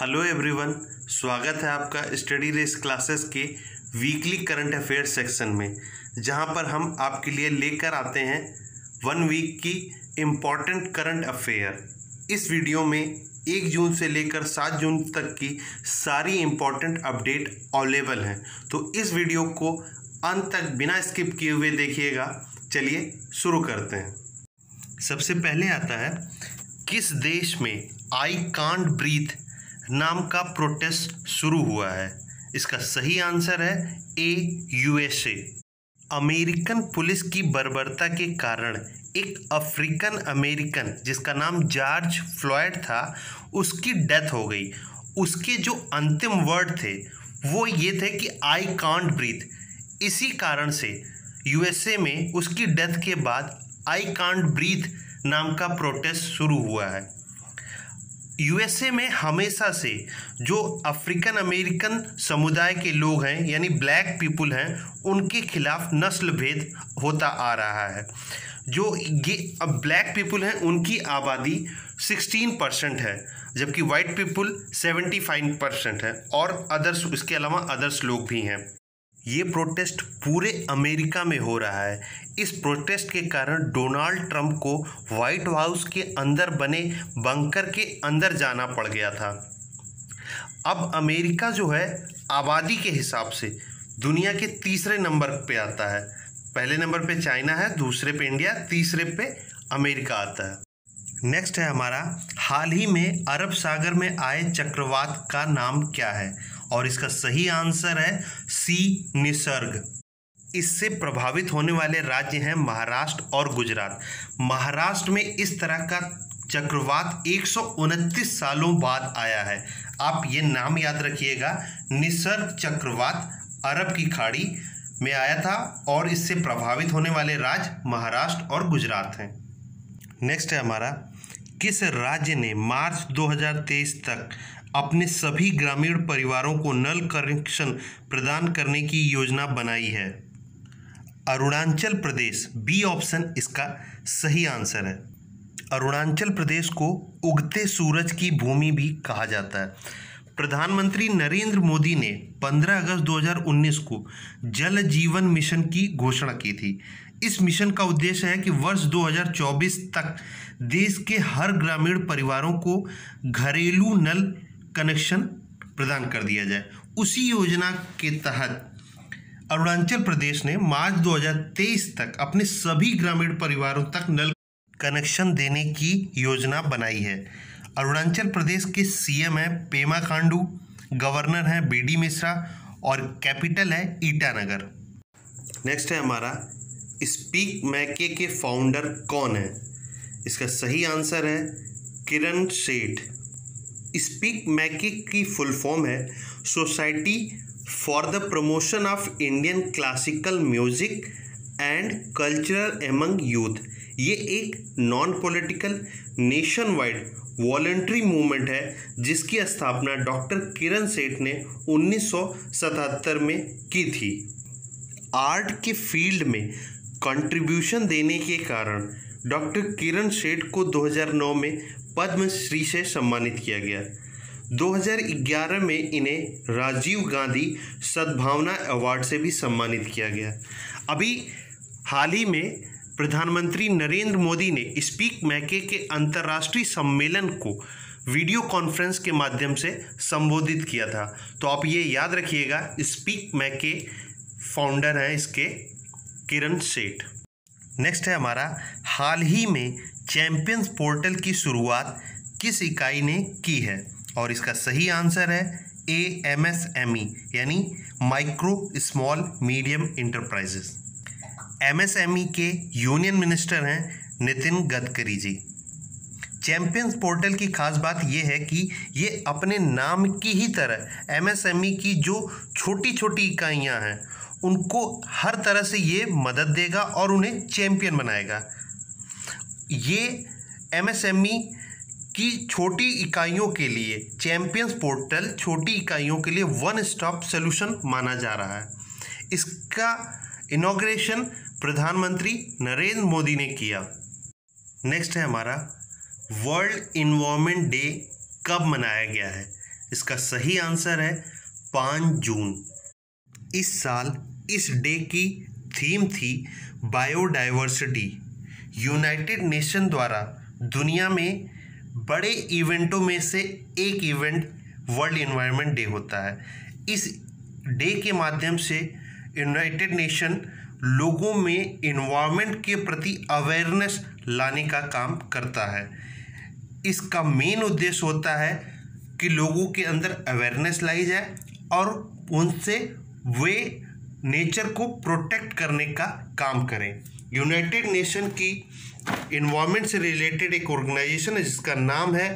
Hello everyone, स्वागत है आपका स्टडी रेस क्लासेस के वीकली करंट अफेयर सेक्शन में, जहां पर हम आपके लिए लेकर आते हैं 1 वीक की इम्पॉर्टेंट करंट अफेयर। इस वीडियो में 1 जून से लेकर 7 जून तक की सारी इम्पॉर्टेंट अपडेट अवेलेबल हैं, तो इस वीडियो को अंत तक बिना स्किप किए हुए देखिएगा। चलिए शुरू करते हैं। सबसे पहले आता है, किस देश में आई कांट ब्रीथ नाम का प्रोटेस्ट शुरू हुआ है? इसका सही आंसर है ए, यूएसए। अमेरिकन पुलिस की बर्बरता के कारण एक अफ्रीकन अमेरिकन जिसका नाम जॉर्ज फ्लॉयड था, उसकी डेथ हो गई। उसके जो अंतिम वर्ड थे वो ये थे कि आई कांट ब्रीथ। इसी कारण से यूएसए में उसकी डेथ के बाद आई कांट ब्रीथ नाम का प्रोटेस्ट शुरू हुआ है। यूएसए में हमेशा से जो अफ्रीकन अमेरिकन समुदाय के लोग हैं यानी ब्लैक पीपुल हैं, उनके खिलाफ नस्ल भेद होता आ रहा है। जो ये अब ब्लैक पीपुल हैं उनकी आबादी 16% है, जबकि वाइट पीपुल 75% है और अदर्स, इसके अलावा अदर्स लोग भी हैं। ये प्रोटेस्ट पूरे अमेरिका में हो रहा है। इस प्रोटेस्ट के कारण डोनाल्ड ट्रंप को व्हाइट हाउस के अंदर बने बंकर के अंदर जाना पड़ गया था। अब अमेरिका जो है आबादी के हिसाब से दुनिया के तीसरे नंबर पे आता है। पहले नंबर पे चाइना है, दूसरे पे इंडिया, तीसरे पे अमेरिका आता है। नेक्स्ट है हमारा, हाल ही में अरब सागर में आए चक्रवात का नाम क्या है? और इसका सही आंसर है सी, निसर्ग। इससे प्रभावित होने वाले राज्य हैं महाराष्ट्र और गुजरात। महाराष्ट्र में इस तरह का चक्रवात 129 सालों बाद आया है। आप ये नाम याद रखिएगा, निसर्ग चक्रवात अरब की खाड़ी में आया था और इससे प्रभावित होने वाले राज्य महाराष्ट्र और गुजरात हैं। नेक्स्ट है हमारा, किस राज्य ने मार्च 2023 तक अपने सभी ग्रामीण परिवारों को नल कनेक्शन प्रदान करने की योजना बनाई है? अरुणाचल प्रदेश, बी ऑप्शन इसका सही आंसर है। अरुणाचल प्रदेश को उगते सूरज की भूमि भी कहा जाता है। प्रधानमंत्री नरेंद्र मोदी ने 15 अगस्त 2019 को जल जीवन मिशन की घोषणा की थी। इस मिशन का उद्देश्य है कि वर्ष 2024 तक देश के हर ग्रामीण परिवारों को घरेलू नल कनेक्शन प्रदान कर दिया जाए। उसी योजना के तहत अरुणाचल प्रदेश ने मार्च 2023 तक अपने सभी ग्रामीण परिवारों तक नल कनेक्शन देने की योजना बनाई है। अरुणाचल प्रदेश के सीएम हैं पेमा खांडू, गवर्नर हैं बीडी मिश्रा और कैपिटल है ईटानगर। नेक्स्ट है हमारा, स्पीक मैके के फाउंडर कौन है? इसका सही आंसर है किरण सेठ। स्पीक मैके की फुल फॉर्म है society for the promotion of Indian classical music and cultural among youth. ये एक non political nation wide voluntary movement है जिसकी स्थापना डॉक्टर किरण सेठ ने 1977 में की थी। आर्ट के फील्ड में कंट्रीब्यूशन देने के कारण डॉक्टर किरण सेठ को 2009 में पद्मश्री से सम्मानित किया गया। 2011 में इन्हें राजीव गांधी सद्भावना अवार्ड से भी सम्मानित किया गया। अभी हाल ही में प्रधानमंत्री नरेंद्र मोदी ने स्पीक मैके के अंतर्राष्ट्रीय सम्मेलन को वीडियो कॉन्फ्रेंस के माध्यम से संबोधित किया था। तो आप ये याद रखिएगा, स्पीक मैके फाउंडर हैं इसके किरण सेठ। नेक्स्ट है हमारा, हाल ही में चैंपियंस पोर्टल की शुरुआत किस इकाई ने की है? और इसका सही आंसर है ए, एमएसएमई यानी micro small medium enterprises. MSME के यूनियन मिनिस्टर हैं नितिन गडकरी जी। चैंपियंस पोर्टल की खास बात यह है कि ये अपने नाम की ही तरह एमएसएमई की जो छोटी छोटी इकाइयां हैं उनको हर तरह से ये मदद देगा और उन्हें चैंपियन बनाएगा। ये एमएसएमई की छोटी इकाइयों के लिए चैंपियंस पोर्टल छोटी इकाइयों के लिए वन स्टॉप सॉल्यूशन माना जा रहा है। इसका इनॉग्रेशन प्रधानमंत्री नरेंद्र मोदी ने किया। नेक्स्ट है हमारा, वर्ल्ड इन्वायरमेंट डे कब मनाया गया है? इसका सही आंसर है 5 जून। इस साल इस डे की थीम थी बायोडाइवर्सिटी। यूनाइटेड नेशन द्वारा दुनिया में बड़े इवेंटों में से एक इवेंट वर्ल्ड एनवायरनमेंट डे होता है। इस डे के माध्यम से यूनाइटेड नेशन लोगों में एनवायरनमेंट के प्रति अवेयरनेस लाने का काम करता है। इसका मेन उद्देश्य होता है कि लोगों के अंदर अवेयरनेस लाई जाए और उनसे वे नेचर को प्रोटेक्ट करने का काम करें। यूनाइटेड नेशन की एनवायरनमेंट से रिलेटेड एक ऑर्गेनाइजेशन है जिसका नाम है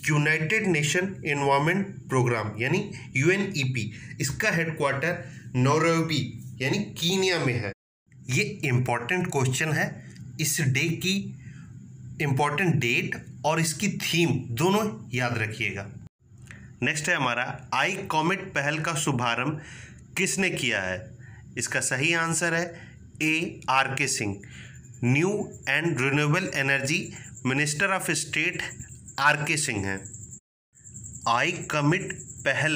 यूनाइटेड नेशन एनवायरनमेंट प्रोग्राम यानी UNEP। इसका हेडक्वार्टर नैरोबी यानी कीनिया में है। ये इम्पॉर्टेंट क्वेश्चन है। इस डे की इम्पॉर्टेंट डेट और इसकी थीम दोनों याद रखिएगा। नेक्स्ट है हमारा आई कॉमेट पहल का शुभारंभ किसने किया है? इसका सही आंसर है ARK Singh. New and renewable energy minister of state RK Singh हैं। आई कॉमेट पहल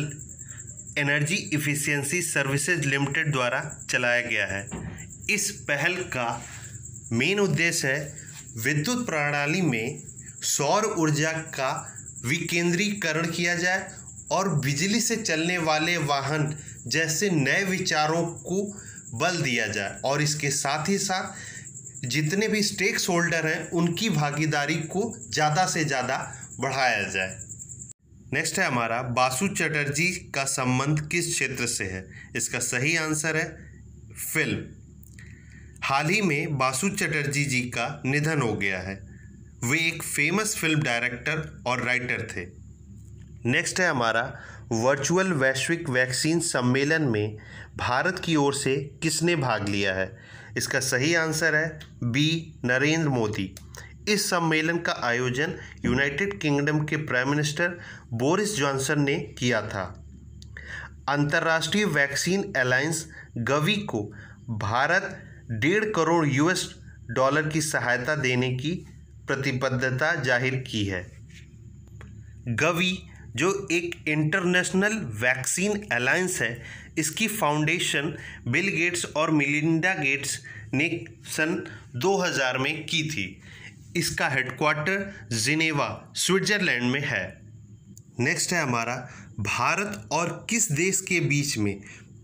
एनर्जी इफिशियंसी सर्विसेज लिमिटेड द्वारा चलाया गया है। इस पहल का मेन उद्देश्य है विद्युत प्रणाली में सौर ऊर्जा का विकेंद्रीकरण किया जाए और बिजली से चलने वाले वाहन जैसे नए विचारों को बल दिया जाए और इसके साथ ही साथ जितने भी स्टेक होल्डर हैं उनकी भागीदारी को ज़्यादा से ज़्यादा बढ़ाया जाए। नेक्स्ट है हमारा बासु चटर्जी का संबंध किस क्षेत्र से है? इसका सही आंसर है फिल्म। हाल ही में बासु चटर्जी जी का निधन हो गया है। वे एक फेमस फिल्म डायरेक्टर और राइटर थे। नेक्स्ट है हमारा वर्चुअल वैश्विक वैक्सीन सम्मेलन में भारत की ओर से किसने भाग लिया है? इसका सही आंसर है B नरेंद्र मोदी। इस सम्मेलन का आयोजन यूनाइटेड किंगडम के प्राइम मिनिस्टर बोरिस जॉनसन ने किया था। अंतर्राष्ट्रीय वैक्सीन अलायंस गवी को भारत $1.5 करोड़ US की सहायता देने की प्रतिबद्धता जाहिर की है। गवी जो एक इंटरनेशनल वैक्सीन अलायंस है, इसकी फाउंडेशन बिल गेट्स और मिलिंडा गेट्स ने सन 2000 में की थी। इसका हेडक्वार्टर जिनेवा स्विट्जरलैंड में है। नेक्स्ट है हमारा भारत और किस देश के बीच में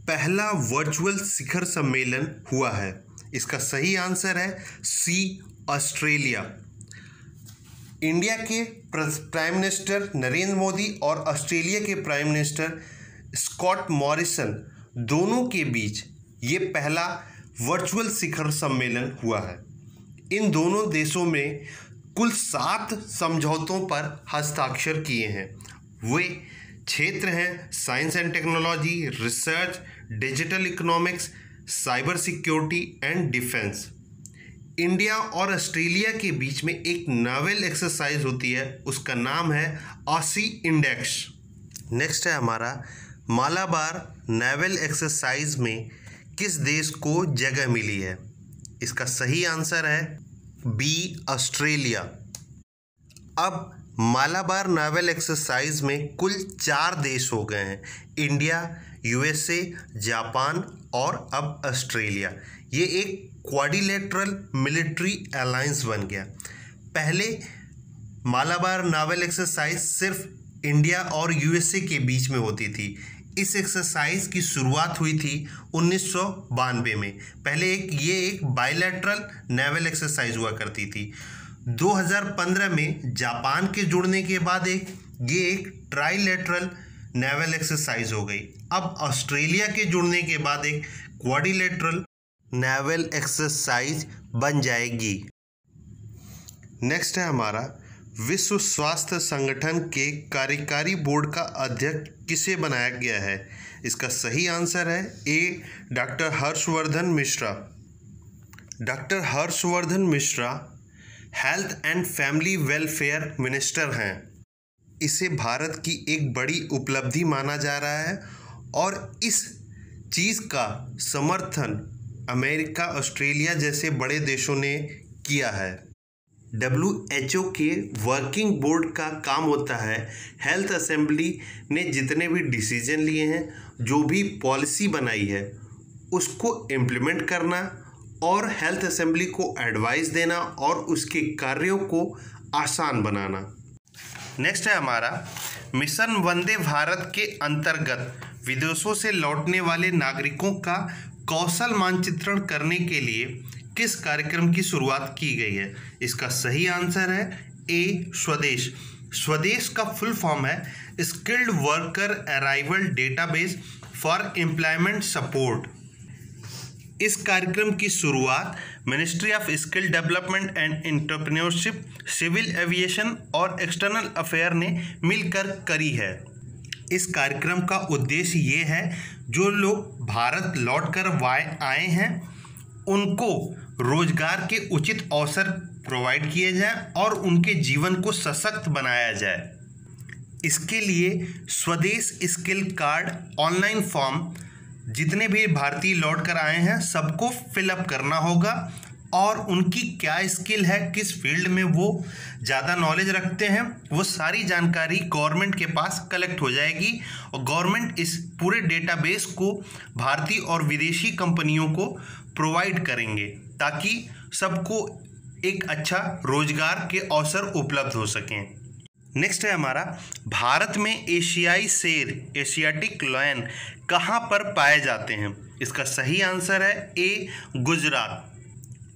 पहला वर्चुअल शिखर सम्मेलन हुआ है? इसका सही आंसर है C ऑस्ट्रेलिया। इंडिया के प्राइम मिनिस्टर नरेंद्र मोदी और ऑस्ट्रेलिया के प्राइम मिनिस्टर स्कॉट मॉरिसन दोनों के बीच ये पहला वर्चुअल शिखर सम्मेलन हुआ है। इन दोनों देशों में कुल 7 समझौतों पर हस्ताक्षर किए हैं। वे क्षेत्र हैं science and technology, research, digital economics, cyber security and defence. India और ऑस्ट्रेलिया के बीच में एक नावल एक्सरसाइज होती है, उसका नाम है ऑसी इंडेक्स। नेक्स्ट है हमारा मालाबार नावल एक्सरसाइज में किस देश को जगह मिली है? इसका सही आंसर है B ऑस्ट्रेलिया। अब मालाबार नावल एक्सरसाइज में कुल 4 देश हो गए हैं, इंडिया, USA, जापान और अब ऑस्ट्रेलिया। ये एक क्वाड्रिलेटरल मिलिट्री अलायंस बन गया। पहले मालाबार नावल एक्सरसाइज सिर्फ इंडिया और USA के बीच में होती थी। इस एक्सरसाइज की शुरुआत हुई थी 1992 में। पहले ये एक बायलैटरल नेवल एक्सरसाइज हुआ करती थी। 2015 में जापान के जुड़ने के बाद ये एक ट्राइलेटरल नेवल एक्सरसाइज हो गई। अब ऑस्ट्रेलिया के जुड़ने के बाद एक क्वाड्रिलेटरल नेवल एक्सरसाइज बन जाएगी। नेक्स्ट है हमारा विश्व स्वास्थ्य संगठन के कार्यकारी बोर्ड का अध्यक्ष किसे बनाया गया है? इसका सही आंसर है A doctor Harshvardhan Mishra. Doctor Harshvardhan Mishra health and family welfare minister हैं। इसे भारत की एक बड़ी उपलब्धि माना जा रहा है और इस चीज़ का समर्थन अमेरिका, ऑस्ट्रेलिया जैसे बड़े देशों ने किया है। WHO के वर्किंग बोर्ड का काम होता है हेल्थ असेंबली ने जितने भी डिसीजन लिए हैं, जो भी पॉलिसी बनाई है, उसको इम्प्लीमेंट करना और हेल्थ असेंबली को एडवाइस देना और उसके कार्यों को आसान बनाना। नेक्स्ट है हमारा मिशन वंदे भारत के अंतर्गत विदेशों से लौटने वाले नागरिकों का कौशल मानचित्रण करने के लिए किस कार्यक्रम की शुरुआत की गई है? इसका सही आंसर है ए स्वदेश। स्वदेश का फुल फॉर्म है skilled worker arrival database for employment support. इस कार्यक्रम की शुरुआत ministry of skill development and entrepreneurship, civil aviation और एक्सटर्नल अफेयर ने मिलकर करी है। इस कार्यक्रम का उद्देश्य ये है जो लोग भारत लौटकर आए हैं उनको रोजगार के उचित अवसर प्रोवाइड किए जाएं और उनके जीवन को सशक्त बनाया जाए। इसके लिए स्वदेश स्किल कार्ड ऑनलाइन फॉर्म जितने भी भारतीय लौट कर आए हैं सबको फिलअप करना होगा और उनकी क्या स्किल है, किस फील्ड में वो ज़्यादा नॉलेज रखते हैं, वो सारी जानकारी गवर्नमेंट के पास कलेक्ट हो जाएगी और गवर्नमेंट इस पूरे डेटाबेस को भारतीय और विदेशी कंपनियों को प्रोवाइड करेंगे ताकि सबको एक अच्छा रोजगार के अवसर उपलब्ध हो सकें। नेक्स्ट है हमारा भारत में एशियाई शेर एशियाटिक लायन कहाँ पर पाए जाते हैं? इसका सही आंसर है ए गुजरात।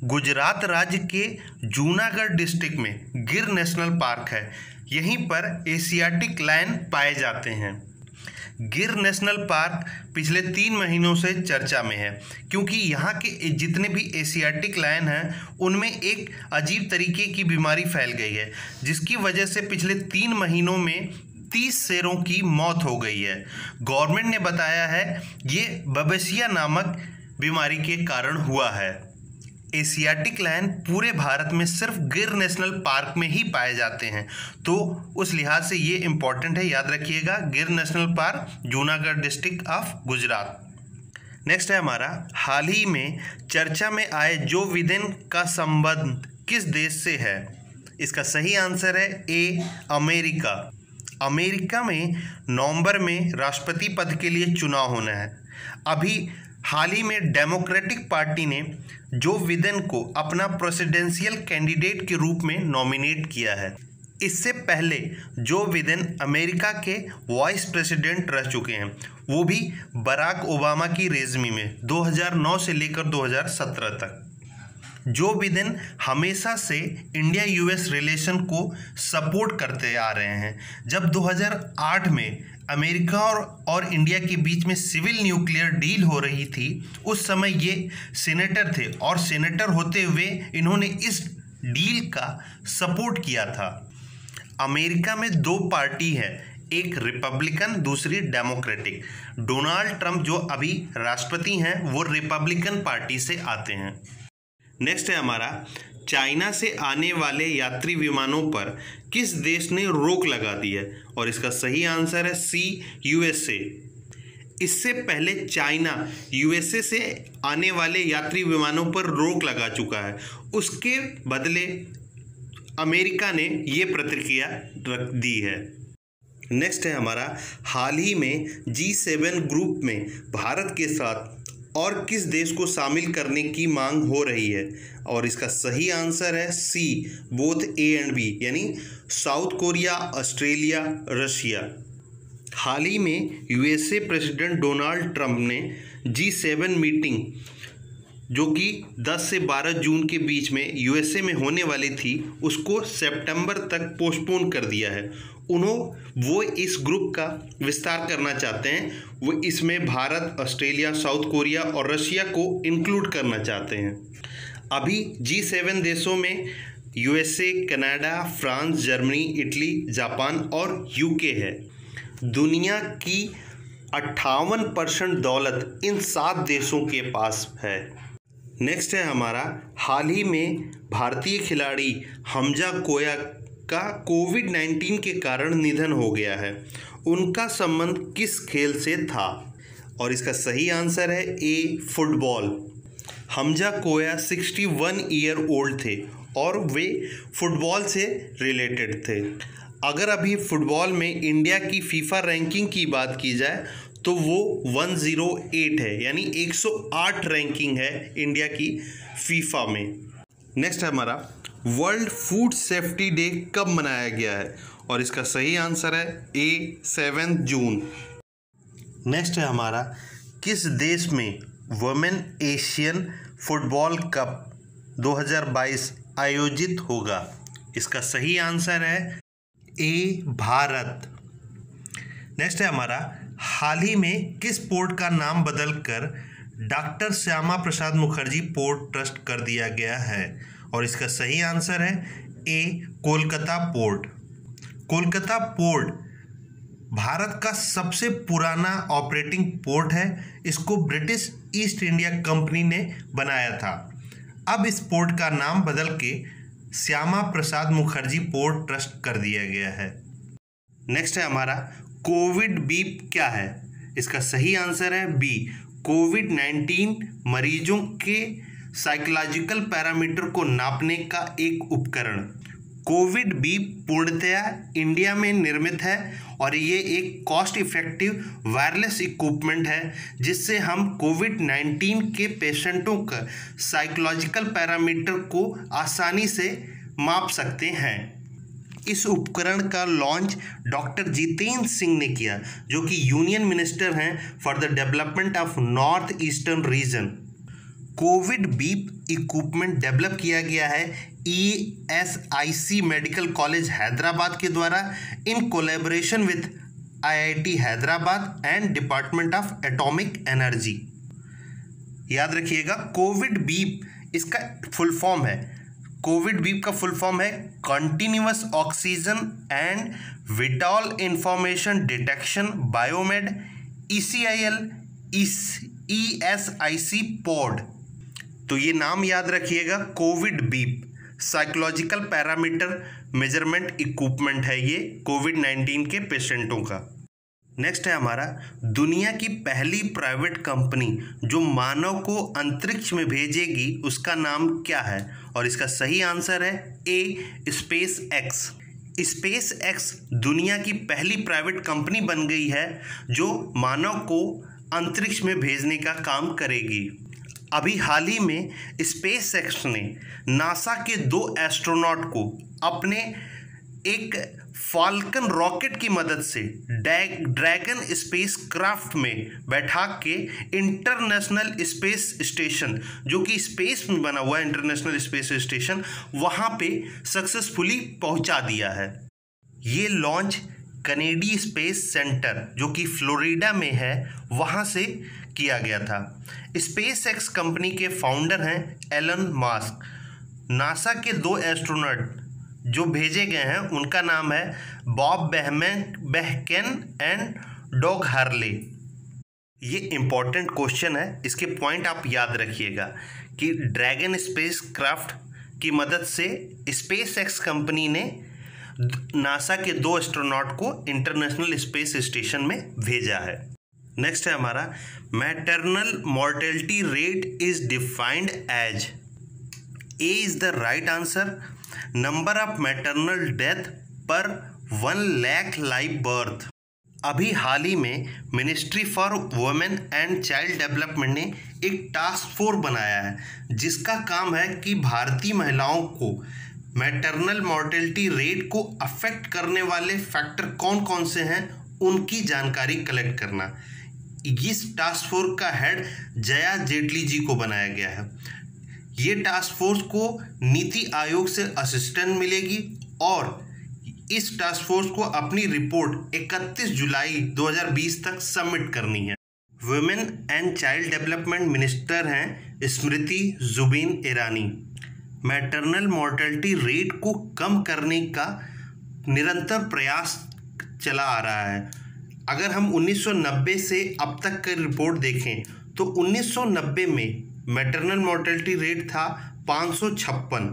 गुजरात राज्य के जूनागढ़ डिस्ट्रिक्ट में गिर नेशनल पार्क है, यहीं पर एशियाटिक लायन पाए जाते हैं। गिर नेशनल पार्क पिछले 3 महीनों से चर्चा में है क्योंकि यहाँ के जितने भी एशियाटिक लायन हैं उनमें एक अजीब तरीके की बीमारी फैल गई है जिसकी वजह से पिछले 3 महीनों में 30 शेरों की मौत हो गई है। गवर्नमेंट ने बताया है ये बबेसिया नामक बीमारी के कारण हुआ है। एशियाटिक लायन पूरे भारत में सिर्फ गिर नेशनल पार्क में ही पाए जाते हैं, तो उस लिहाज से ये इम्पॉर्टेंट है, याद रखिएगा। गिर national park Junagadh district of Gujarat. Next है हमारा हाल ही में चर्चा में आए जो बिडेन का संबंध किस देश से है? इसका सही आंसर है ए अमेरिका। अमेरिका में नवंबर में राष्ट्रपति पद के लिए चुनाव होना है। अभी हाल ही में डेमोक्रेटिक पार्टी ने जो बिडेन को अपना प्रेसिडेंशियल कैंडिडेट के रूप में नॉमिनेट किया है। इससे पहले जो बिडेन अमेरिका के वाइस प्रेसिडेंट रह चुके हैं, वो भी बराक ओबामा की रेज़मी में 2009 से लेकर 2017 तक। जो बिडेन हमेशा से इंडिया यूएस रिलेशन को सपोर्ट करते आ रहे हैं। जब 2008 में अमेरिका और इंडिया के बीच में सिविल न्यूक्लियर डील हो रही थी, उस समय ये सेनेटर थे और सेनेटर होते हुए इन्होंने इस डील का सपोर्ट किया था। अमेरिका में 2 पार्टी है, एक रिपब्लिकन दूसरी डेमोक्रेटिक। डोनाल्ड ट्रंप जो अभी राष्ट्रपति हैं वो रिपब्लिकन पार्टी से आते हैं। नेक्स्ट है हमारा चाइना से आने वाले यात्री विमानों पर किस देश ने रोक लगा दी है? और इसका सही आंसर है सी यूएसए। इससे पहले चाइना यूएसए से आने वाले यात्री विमानों पर रोक लगा चुका है, उसके बदले अमेरिका ने ये प्रतिक्रिया रख दी है। नेक्स्ट है हमारा हाल ही में G7 ग्रुप में भारत के साथ और किस देश को शामिल करने की मांग हो रही है? और इसका सही आंसर है C both A and B, यानी साउथ कोरिया, ऑस्ट्रेलिया, रशिया। हाल ही में यूएसए प्रेसिडेंट डोनाल्ड ट्रंप ने G7 मीटिंग जो कि 10 से 12 जून के बीच में यूएसए में होने वाली थी, उसको सितंबर तक पोस्टपोन कर दिया है। वो इस ग्रुप का विस्तार करना चाहते हैं। वो इसमें भारत, ऑस्ट्रेलिया, साउथ कोरिया और रशिया को इंक्लूड करना चाहते हैं। अभी G7 देशों में USA, Canada, France, Germany, Italy, Japan और यूके है। दुनिया की 58% दौलत इन 7 देशों के पास है। नेक्स्ट है हमारा हाल ही में भारतीय खिलाड़ी हमजा कोया का कोविड-19 के कारण निधन हो गया है। उनका संबंध किस खेल से था? और इसका सही आंसर है ए फुटबॉल। हमजा कोया 61 ईयर ओल्ड थे और वे फुटबॉल से रिलेटेड थे। अगर अभी फुटबॉल में इंडिया की फीफा रैंकिंग की बात की जाए तो वो 108 है, यानी 108 रैंकिंग है इंडिया की फीफा में। नेक्स्ट है हमारा वर्ल्ड फूड सेफ्टी डे कब मनाया गया है, और इसका सही आंसर है ए 7 जून। नेक्स्ट है हमारा किस देश में वुमेन एशियन फुटबॉल कप 2022 आयोजित होगा, इसका सही आंसर है ए भारत। नेक्स्ट है हमारा हाल ही में किस पोर्ट का नाम बदलकर doctor Shyama Prasad Mukherjee port trust कर दिया गया है, और इसका सही आंसर है ए कोलकाता पोर्ट। कोलकाता पोर्ट भारत का सबसे पुराना ऑपरेटिंग पोर्ट है। इसको ब्रिटिश ईस्ट इंडिया कंपनी ने बनाया था। अब इस पोर्ट का नाम बदल के श्यामा प्रसाद मुखर्जी पोर्ट ट्रस्ट कर दिया गया है। नेक्स्ट है हमारा कोविड बीप क्या है, इसका सही आंसर है बी कोविड-19 मरीजों के साइकोलॉजिकल पैरामीटर को नापने का एक उपकरण। कोविड बीप पूर्णतया इंडिया में निर्मित है और ये एक कॉस्ट इफेक्टिव वायरलेस इक्विपमेंट है जिससे हम कोविड-19 के पेशेंटों का साइकोलॉजिकल पैरामीटर को आसानी से माप सकते हैं। इस उपकरण का लॉन्च डॉक्टर जितेंद्र सिंह ने किया, जो कि यूनियन मिनिस्टर हैं for the development of north eastern region. Covid beep equipment develop किया गया है ESIC मेडिकल कॉलेज हैदराबाद के द्वारा in collaboration with IIT Hyderabad and department of atomic energy. याद रखिएगा कोविड बीप इसका फुल फॉर्म है, कोविड बीप का फुल फॉर्म है continuous oxygen and vital information detection biomed ECIL ESIC pod. तो ये नाम याद रखिएगा, covid beep psychological parameter measurement equipment है ये कोविड-19 के पेशेंटों का। नेक्स्ट है हमारा दुनिया की पहली प्राइवेट कंपनी जो मानव को अंतरिक्ष में भेजेगी उसका नाम क्या है, और इसका सही आंसर है ए स्पेस एक्स। स्पेस एक्स दुनिया की पहली प्राइवेट कंपनी बन गई है जो मानव को अंतरिक्ष में भेजने का काम करेगी। अभी हाल ही में स्पेस एक्स ने नासा के 2 एस्ट्रोनॉट को अपने एक फाल्कन रॉकेट की मदद से ड्रैगन स्पेस क्राफ्ट में बैठा के इंटरनेशनल स्पेस स्टेशन, जो कि स्पेस में बना हुआ है इंटरनेशनल स्पेस स्टेशन, वहाँ पे सक्सेसफुली पहुँचा दिया है। ये लॉन्च कनेडी स्पेस सेंटर जो कि फ्लोरिडा में है वहाँ से किया गया था। स्पेस एक्स कंपनी के फाउंडर हैं एलन मास्क। नासा के 2 एस्ट्रोनॉट जो भेजे गए हैं उनका नाम है बॉब बेहकेन एंड डॉग हार्ले। ये इम्पॉर्टेंट क्वेश्चन है, इसके पॉइंट आप याद रखिएगा कि ड्रैगन स्पेस क्राफ्ट की मदद से स्पेस एक्स कंपनी ने नासा के 2 एस्ट्रोनॉट को इंटरनेशनल स्पेस स्टेशन में भेजा है। नेक्स्ट है हमारा maternal mortality rate is defined as. A is the right answer. Number of maternal death per 1 lakh live birth. अभी हाल ही में ministry for women and child development ने एक टास्क फोर्स बनाया है जिसका काम है कि भारतीय महिलाओं को मैटरनल मॉर्टेलिटी रेट को अफेक्ट करने वाले फैक्टर कौन कौन से हैं उनकी जानकारी कलेक्ट करना। इस टास्क फोर्स का हेड जया जेटली जी को बनाया गया है। ये टास्क फोर्स को नीति आयोग से असिस्टेंट मिलेगी और इस टास्क फोर्स को अपनी रिपोर्ट 31 जुलाई 2020 तक सबमिट करनी है। Women and child development minister हैं Smriti Zubin Irani. Maternal mortality rate को कम करने का निरंतर प्रयास चला आ रहा है। अगर हम 1990 से अब तक की रिपोर्ट देखें तो 1990 में मैटरनल मॉर्टेलिटी रेट था 556,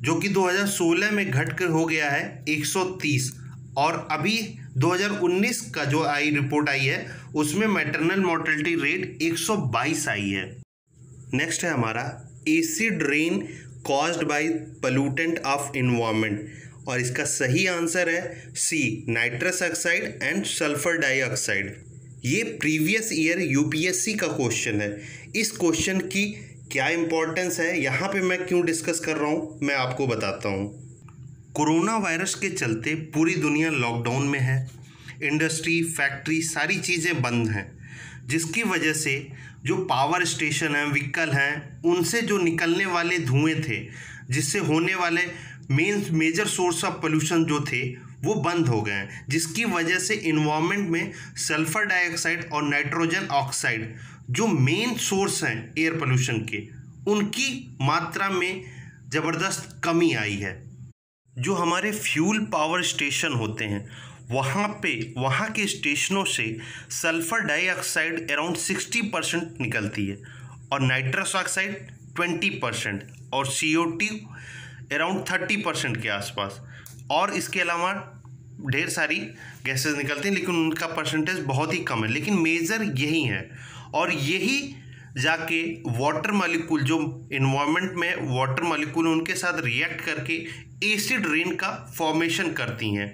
जो कि 2016 में घटकर हो गया है 130, और अभी 2019 का जो रिपोर्ट आई है उसमें मैटरनल मॉर्टेलिटी रेट 122 आई है। नेक्स्ट है हमारा acid rain caused by pollutant of environment, और इसका सही आंसर है C, nitrous oxide and sulphur dioxide. ये प्रीवियस ईयर यूपीएससी का क्वेश्चन है। इस क्वेश्चन की क्या इंपॉर्टेंस है, यहाँ पे मैं क्यों डिस्कस कर रहा हूँ, मैं आपको बताता हूँ। कोरोना वायरस के चलते पूरी दुनिया लॉकडाउन में है, इंडस्ट्री, फैक्ट्री, सारी चीज़ें बंद हैं, जिसकी वजह से जो पावर स्टेशन हैं, व्हीकल हैं, उनसे जो निकलने वाले धुएं थे, जिससे होने वाले मेजर सोर्स ऑफ पोल्यूशन जो थे वो बंद हो गए हैं, जिसकी वजह से इन्वायरमेंट में सल्फर डाइऑक्साइड और नाइट्रोजन ऑक्साइड जो मेन सोर्स हैं एयर पोल्यूशन के, उनकी मात्रा में ज़बरदस्त कमी आई है। जो हमारे फ्यूल पावर स्टेशन होते हैं वहाँ के स्टेशनों से सल्फर डाइऑक्साइड अराउंड 60% निकलती है, और नाइट्रस ऑक्साइड 20% और CO2 अराउंड 30% के आसपास, और इसके अलावा ढेर सारी गैसेस निकलती हैं, लेकिन उनका परसेंटेज बहुत ही कम है, लेकिन मेजर यही है। और यही जाके वाटर मॉलिक्यूल, जो इन्वायरमेंट में वाटर मॉलिक्यूल उनके साथ रिएक्ट करके एसिड रेन का फॉर्मेशन करती हैं।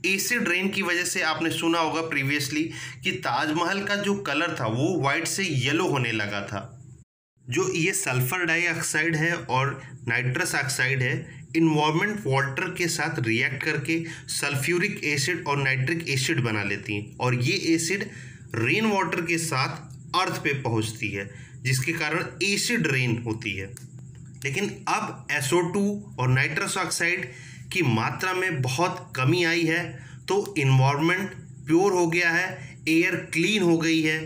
एसिड रेन की वजह से आपने सुना होगा प्रीवियसली कि ताजमहल का जो कलर था वो वाइट से येलो होने लगा था। जो ये सल्फर डाइऑक्साइड है और नाइट्रस ऑक्साइड है, इन्वायरमेंट वाटर के साथ रिएक्ट करके सल्फ्यूरिक एसिड और नाइट्रिक एसिड बना लेती हैं, और ये एसिड रेन वाटर के साथ अर्थ पे पहुंचती है, जिसके कारण एसिड रेन होती है। लेकिन अब SO2 और नाइट्रस ऑक्साइड की मात्रा में बहुत कमी आई है, तो इन्वायरमेंट प्योर हो गया है, एयर क्लीन हो गई है।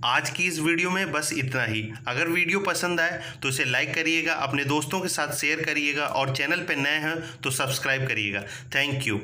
आज की इस वीडियो में बस इतना ही। अगर वीडियो पसंद आए तो इसे लाइक करिएगा, अपने दोस्तों के साथ शेयर करिएगा, और चैनल पर नए हैं तो सब्सक्राइब करिएगा। Thank you.